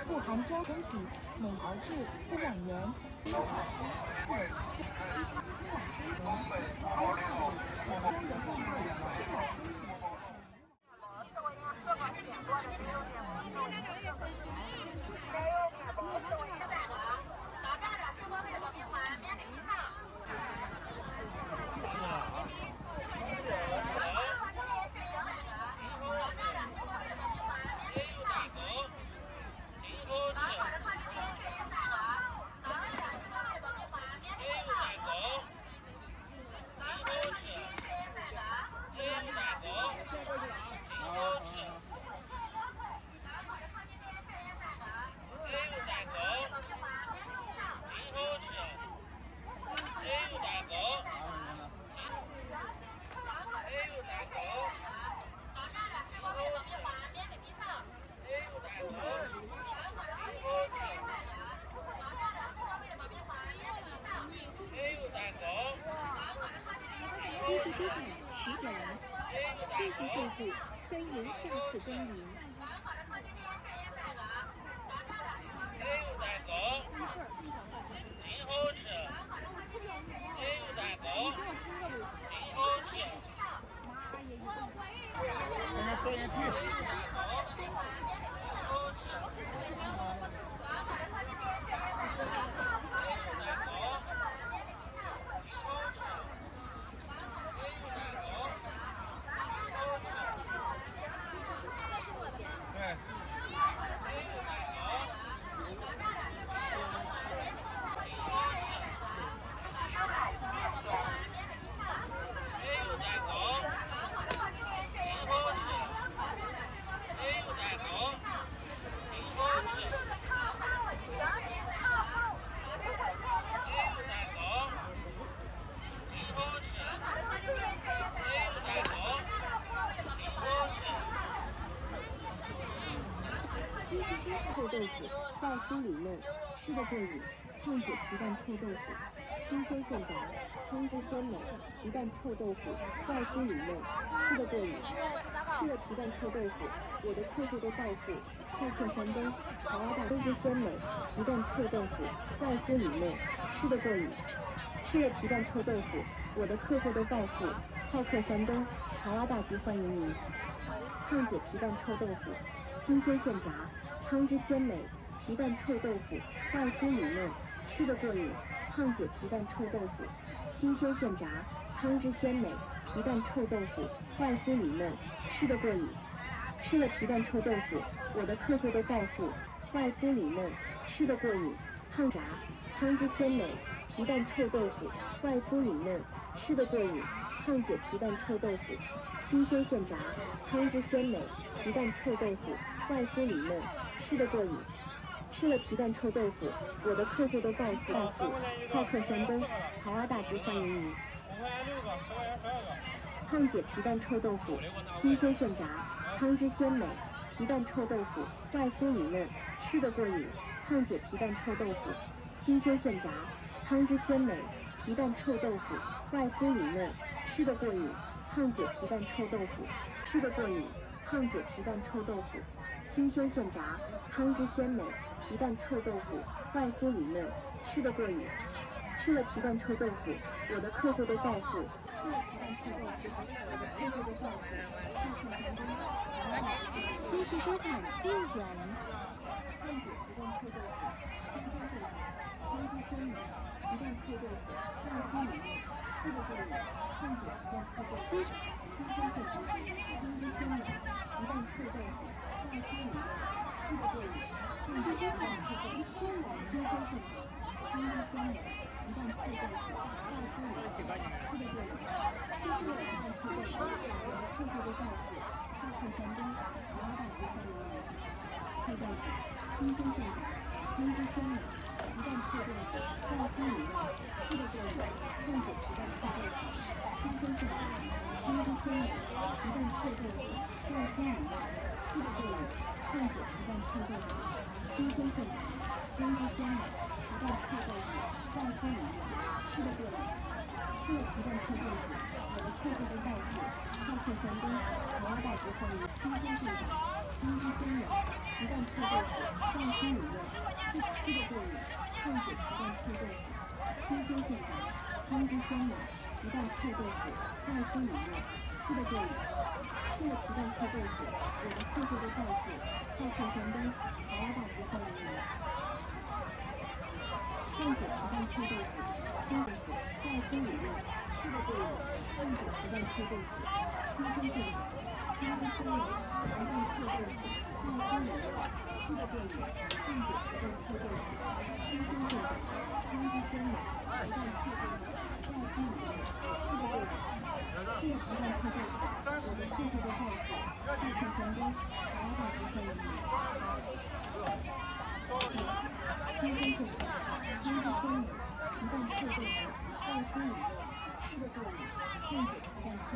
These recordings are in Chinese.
不含胶身体，美而质，滋养元。1小时，对，机场滋养身体，还有小庄园动物滋养身体。谢谢收看10点来，谢谢惠顾，欢迎下次光临。臭豆腐，外酥里嫩，吃得过瘾。胖姐皮蛋臭豆腐，新鲜现炸，汤汁鲜美。皮蛋臭豆腐，外酥里嫩，吃得过瘾。吃了皮蛋臭豆腐，我的客户都暴富。快客山东，潮鸭蛋汤汁鲜美。皮蛋臭豆腐，外酥里嫩，吃得过瘾。吃了皮蛋臭豆腐，我的客户都暴富。好客山东，潮鸭大吉欢迎您。胖姐皮蛋臭豆腐，新鲜现炸。汤汁鲜美，皮蛋臭豆腐，外酥里嫩，吃得过瘾。胖姐皮蛋臭豆腐，新鲜现炸，汤汁鲜美，皮蛋臭豆腐，外酥里嫩，吃得过瘾。吃了皮蛋臭豆腐，我的客户都暴富。外酥里嫩，吃得过瘾。胖炸，汤汁鲜美，皮蛋臭豆腐，外酥里嫩，吃得过瘾。胖姐皮蛋臭豆腐，新鲜现炸，汤汁鲜美，皮蛋臭豆腐，外酥里嫩，吃得过瘾。吃了皮蛋臭豆腐，我的客户都暴富。好客山东，潮鸭大吉欢迎您。胖姐皮蛋臭豆腐，新鲜现炸，汤汁鲜美，皮蛋臭豆腐，外酥里嫩，吃得过瘾。胖姐皮蛋臭豆腐，新鲜现炸，汤汁鲜美，皮蛋臭豆腐，外酥里嫩，吃得过瘾。胖姐皮蛋臭豆腐，吃得过瘾。胖姐皮蛋臭豆腐，新鲜现炸，汤汁鲜美，皮蛋臭豆腐，外酥里嫩，吃得过瘾。吃了皮蛋臭豆腐，我的客户都暴富。吃了皮蛋臭豆腐，我的客户都暴富。谢谢收看6点。胖姐皮蛋臭豆腐，新鲜现炸，汤汁鲜美，皮蛋臭豆腐，外酥里嫩，吃得过瘾。胖姐皮蛋臭豆腐，新鲜现炸，汤汁鲜美，皮蛋臭豆腐，外酥里嫩，吃得过瘾。胖姐皮蛋臭豆腐，新鲜现炸，汤汁鲜美，皮蛋臭豆腐，外酥里嫩，吃得过瘾。谢谢了皮蛋臭豆腐，我的客户都暴富。好客山东，潮鸭大吉欢迎您。臭豆腐，新鲜现炸，汤汁鲜美，皮蛋臭豆腐，外酥里嫩，吃得过瘾。胖姐皮蛋臭豆腐，新鲜现炸，汤汁鲜美，皮蛋臭豆腐，外酥鲜饮料，四个队伍，混血皮蛋臭豆腐，新鲜现场，根据鲜奶，皮蛋臭豆腐，再生饮料，四个队伍，是皮蛋臭豆腐，有的特色的道具，套客山东，豪华大集合于新鲜现场，根据鲜奶，皮蛋臭豆腐，再生饮料，四个队伍，混血皮蛋臭豆腐，新鲜现场，根据鲜奶，皮蛋臭豆腐，再生饮料，四个队伍。是皮蛋臭豆腐，有着特色的道具，套客山东，豪华大集合于混血皮蛋臭豆腐，新豆腐，再生饮料，四个队伍，混血皮蛋臭豆腐，新鲜现场，新鲜鲜奶，皮蛋臭豆腐，再生饮料，四个队伍，混血皮蛋臭豆腐，新鲜现场，新鲜鲜奶，皮蛋臭豆腐，再生饮料，四个队伍。是皮蛋臭豆腐，有着特色的道具，套客山东，豪华大集合于新鲜现场，新鲜鲜奶，皮蛋臭豆腐，再生饮料，四个队伍，混血皮蛋臭豆腐，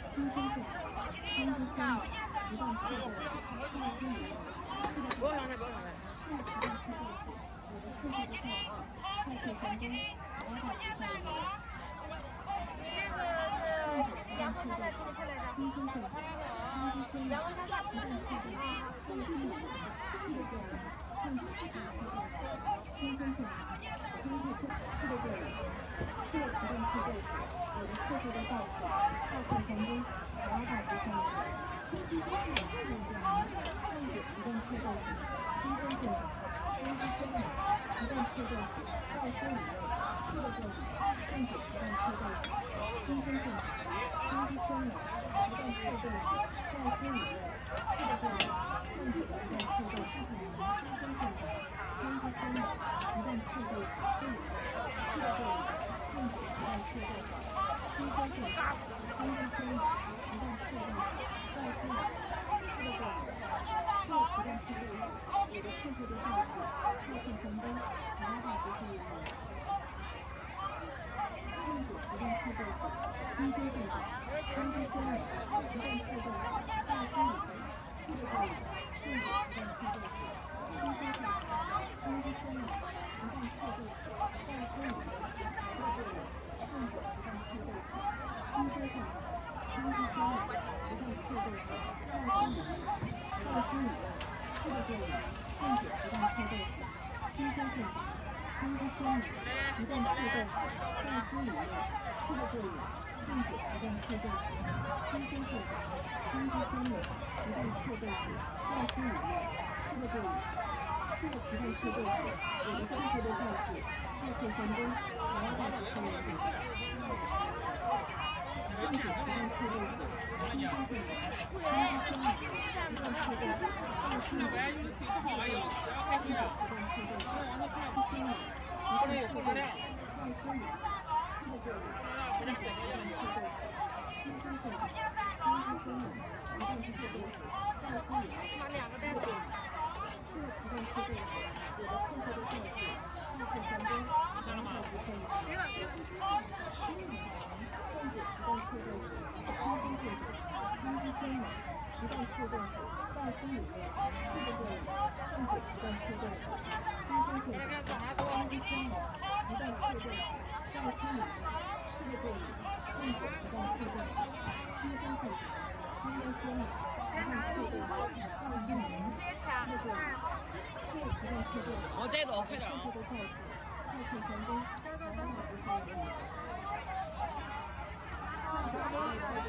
新鲜现场，新鲜鲜奶，皮蛋臭豆腐，再生饮料，四个队伍，是皮蛋臭豆腐，有着特色的道具，套客山东，豪华大集合于阳光它在出来的，新鲜现场，新鲜鲜奶，皮蛋臭豆腐，再生饮料，四个队伍，混血皮蛋臭豆腐，新鲜现场，四个队伍，是皮蛋臭豆腐，有着特色的道具，套客山东，豪华大集合于新鲜现场，混血皮蛋臭豆腐，新鲜现场，新鲜鲜奶，皮蛋臭豆腐，再生饮料，四个队伍，混血皮蛋臭豆腐，新鲜现场。新鲜鲜奶，皮蛋臭豆腐，再生饮料，四个队伍，混血皮蛋臭豆腐，新鲜现场，新鲜鲜奶，皮蛋臭豆腐，饮料，四个队伍，混血皮蛋臭豆腐，新鲜现场，新鲜鲜奶，皮蛋臭豆腐，再生饮料，四个队伍，是皮蛋臭豆腐，有着特色的道具，套客山东，豪华大集合于混血皮蛋臭豆腐，新鲜现场。新鲜鲜奶，皮蛋臭豆腐，再生饮料，四个队伍，混血皮蛋臭豆腐，新鲜现场，新鲜鲜奶，皮蛋臭豆腐，再生饮料，四个队伍，混血皮蛋臭豆腐，新鲜现场，新鲜鲜奶，皮蛋臭豆腐，再生饮料，再生饮料，四个队伍，混血皮蛋臭豆腐，新鲜现场，新鲜鲜奶，皮蛋臭豆腐，再生饮料，四个队伍。混血皮蛋臭豆腐，新鲜现场，新鲜鲜奶，皮蛋臭豆腐，再生饮料，四个队伍，是皮蛋臭豆腐，有着特色的道具，套客山东，豪华大集合于混血皮蛋臭豆腐，新鲜现场，新鲜鲜奶，皮蛋臭豆腐，再生饮料，四个队伍，混血皮蛋臭豆腐，新鲜奶，皮蛋臭豆腐，再生饮料。四个队伍，混血皮蛋臭豆腐，新鲜现场，新鲜鲜奶，皮蛋臭豆腐，再生饮料。四个队伍，是皮蛋臭豆腐，有着特色的道具，套客山东，豪华大集合于混血皮蛋臭豆腐，新鲜现场，新鲜鲜奶，皮蛋臭豆腐，再生饮料。四个队伍，混血皮蛋臭豆腐，新鲜现场，新鲜鲜奶，皮蛋臭豆腐。再生饮料，四个队伍，混血皮蛋臭豆腐，新鲜现场，新鲜鲜奶，皮蛋臭豆腐，再生饮料，四个队伍，是皮蛋臭豆腐，我带走，快点啊！特色的道具，套客山东，豪华大集合于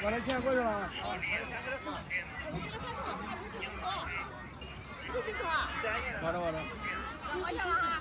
把他牵过去了。不清楚啊？完了完了。我下了啊。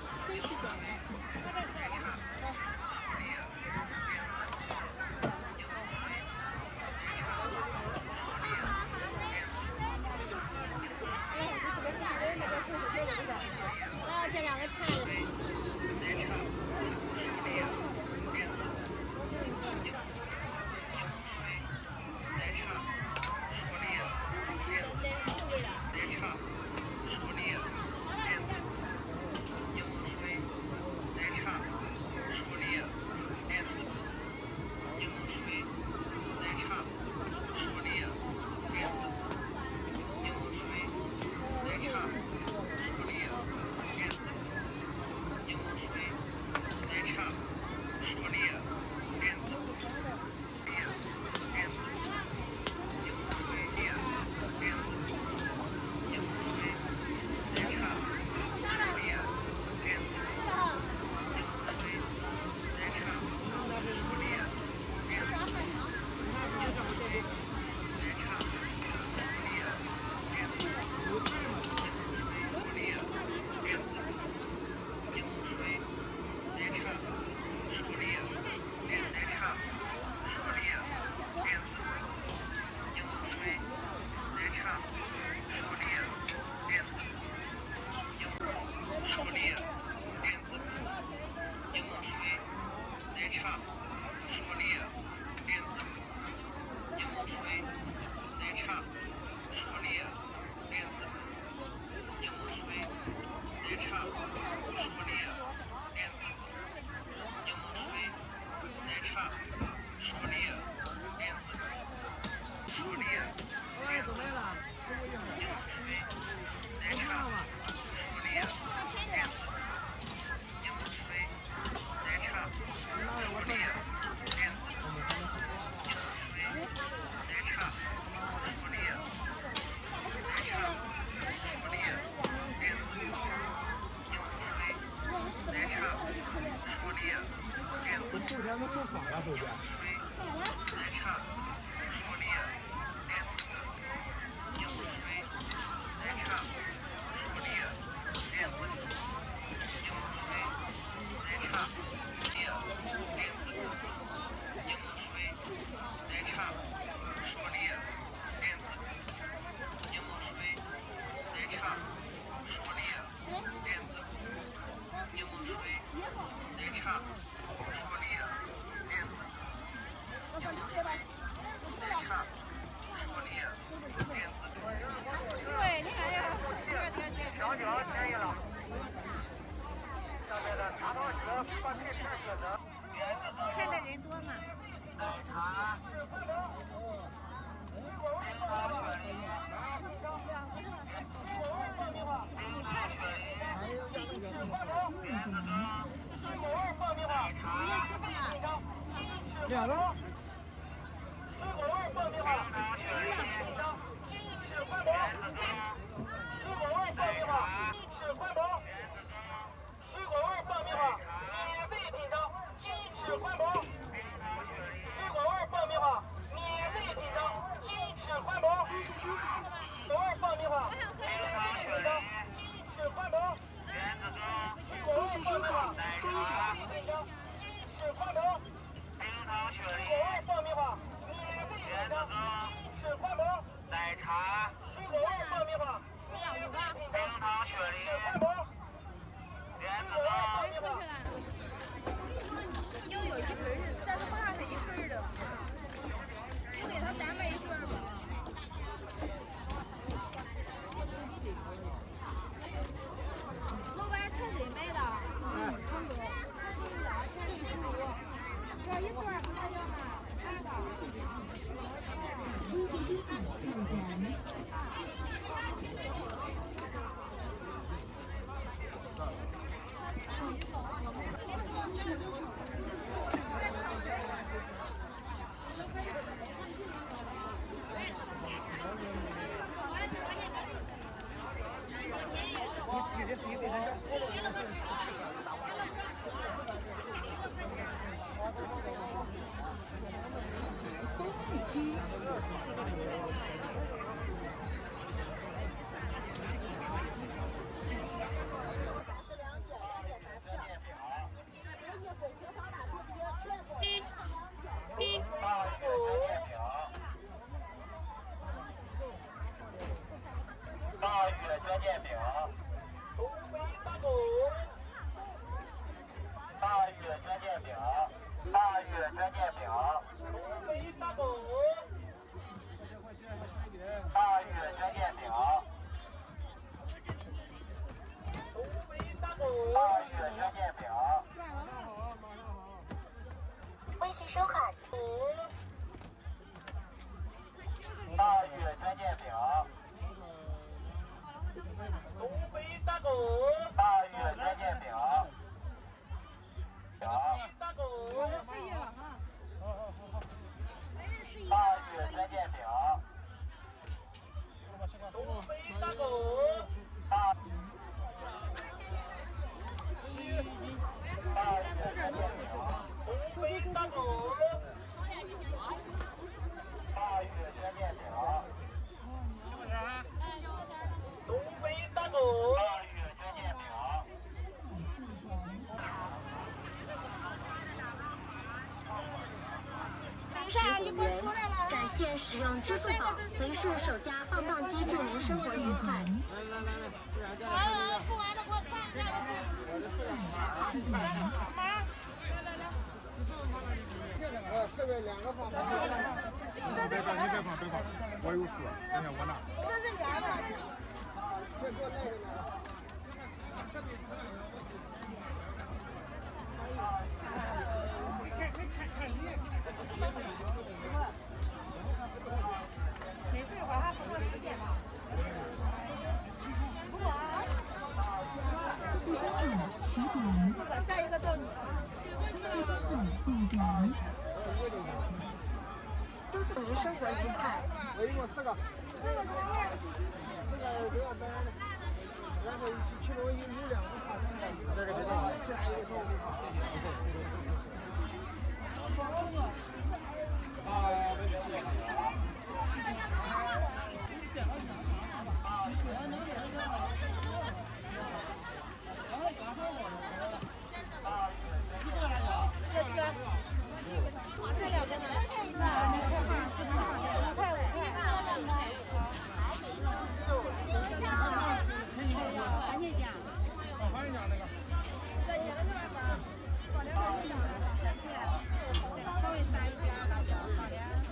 手边。看的人多吗？两个。大禹捐建表，大禹捐建表，大禹捐建表，大禹捐建表，大禹捐建表，微信收看。大禹捐建表。大禹捐建表，大禹捐建表，感谢使用支付宝，为数首家棒棒鸡，祝您生活愉快。来，付完了给我看一下。这个两个放吧。别放，我有数，等下我拿。这是两个。快给我来个呢。每次晚上不过10点吧。不管。不管下一个到你。祝您生活愉快。我一共4个。这个多少？这个都要等着。然后其中有2个发生了，这个其他一个小的。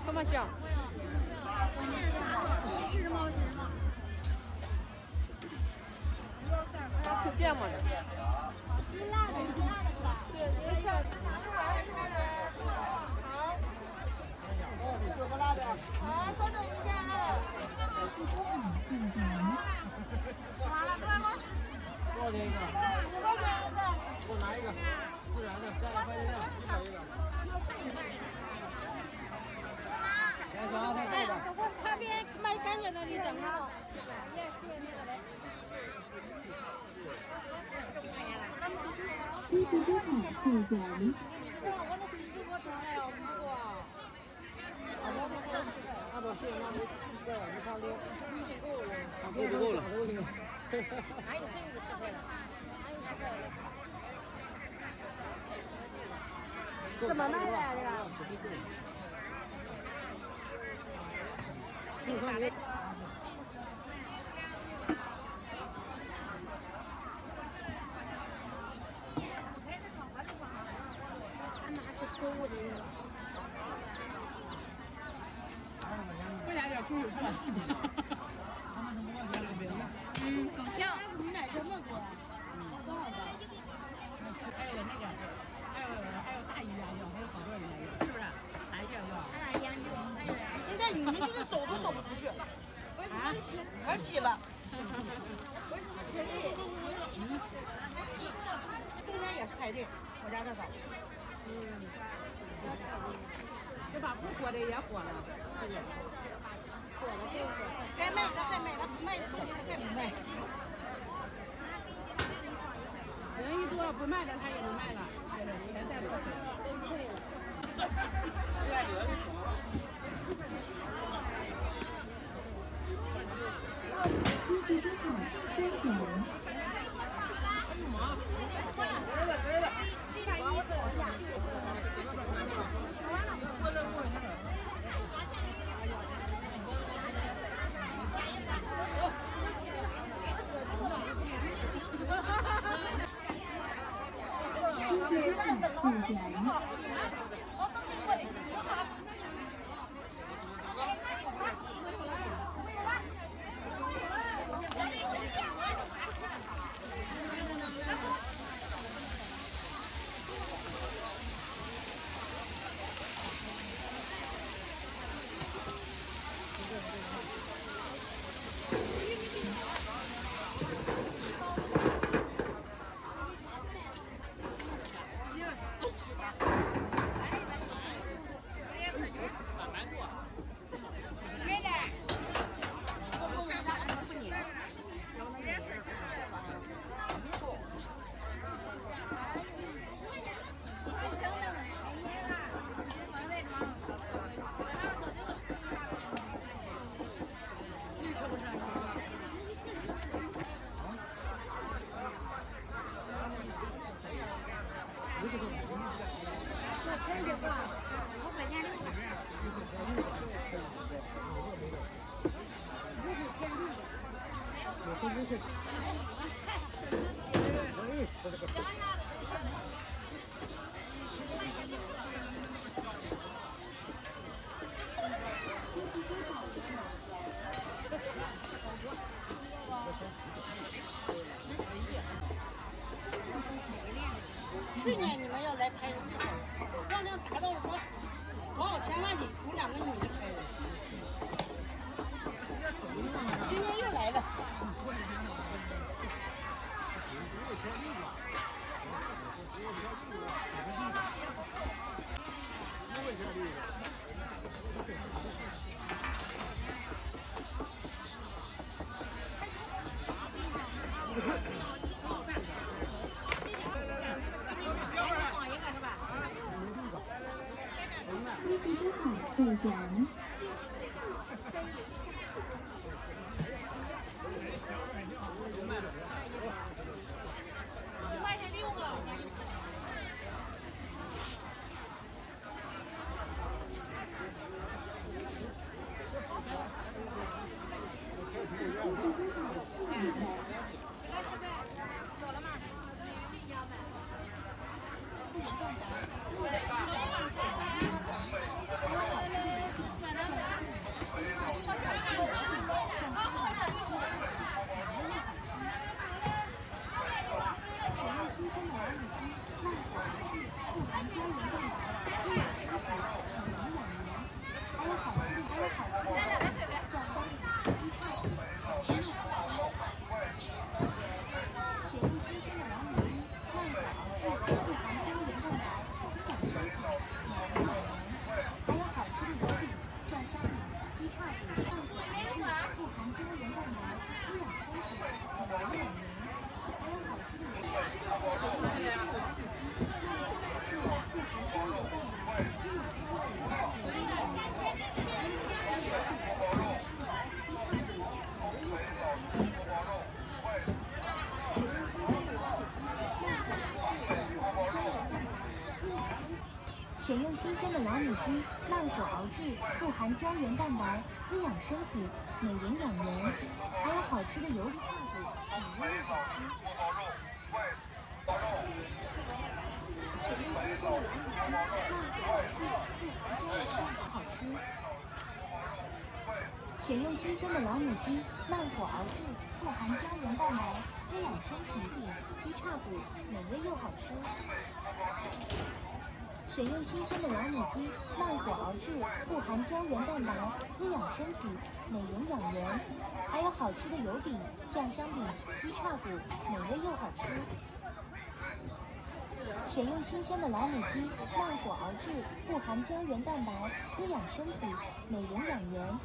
什么酱？吃芥末的。好，稍等一下啊。多少钱一个？ 5块钱一个。给我拿一个，自然的，加点番茄酱，100一个。来，小杨，太贵的。旁边卖干净的，你等着。一级机场后转。那不是，那没对，没差多。够不够了？都行。哪有这个10块的？哪有10块的？怎么卖的呀？这个？够呛。你买这么多？还有那个，还有大姨家有，还有好多人家有，是不是？哪一件有？俺俩一样有。现在你们就是走都走不出去，啊，可挤了。中间也是排队，我家这早。这把不火的也火了。该卖的还卖，他不卖的东西他还不卖。人一多不卖的他也能卖了，钱再多真退了。一级机场先转。去年你们要来拍的时候，让量达到了多少千万的，有2个女的拍的。今年又来了。老母鸡慢火熬制，富含胶原蛋白，滋养身体，美营养元，还有好吃的油炸子，美味又好吃。选用新鲜的老母鸡，慢火熬制，富含胶原蛋白，滋养身体，鸡叉骨，美味又好吃。选用新鲜的老母鸡，慢火熬制，富含胶原蛋白，滋养身体，美营养元，还有好吃的油饼、酱香饼、鸡叉骨，美味又好吃。选用新鲜的老母鸡，慢火熬制，富含胶原蛋白，滋养身体，美营养元，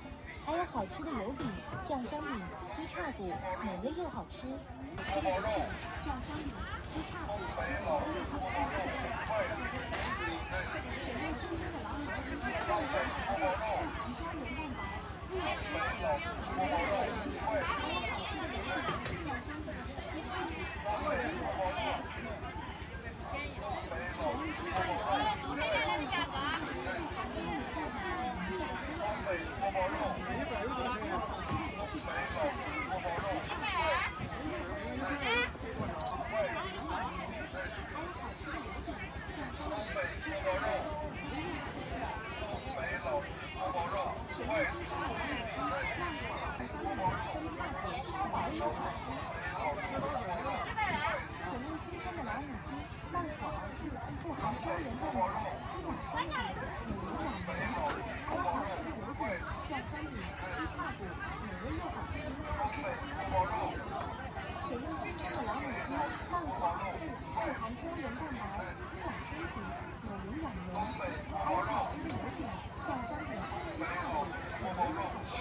还有好吃的油饼、酱香饼、鸡叉骨，美味又好吃。酱香饼、鸡叉骨，美味又好吃。选用新鲜的老母鸡，慢火熬制，富含胶原蛋白，滋养身体，美味又好吃。还有好吃的油饼、酱香饼、鸡叉骨，美味又好吃。选用新鲜的老母鸡，慢火熬制，富含胶原蛋白，滋养身体，美味又好吃。还有好吃的油饼、酱香饼、鸡叉骨，美味又好吃。还有好吃的油饼、酱香饼、鸡叉骨，美味又好吃。选用新鲜的老母鸡，慢火熬制，酱香饼、鸡叉骨，美味又好吃。选用新鲜的老母鸡，慢火熬制，富含胶原蛋白，滋养身体，美营养元，还有好吃的油饼、酱香饼、鸡叉骨，美味又好吃。选用新鲜的老母鸡，慢火熬制，富含胶原蛋白，滋养身体，美营养元，还有好吃的油饼、酱香饼、鸡叉骨，美味又好吃。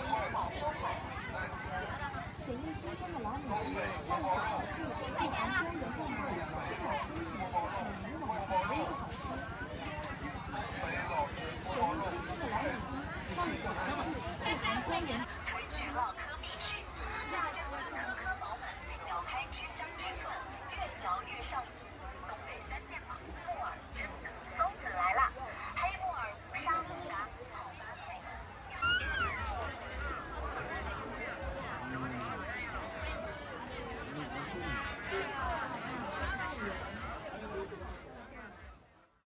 选用新鲜的老母鸡，慢火熬制，富含胶原蛋白，滋养身体，美营养，美味又好吃。选用新鲜的老母鸡，慢火熬制，富含胶原。推取奥科必须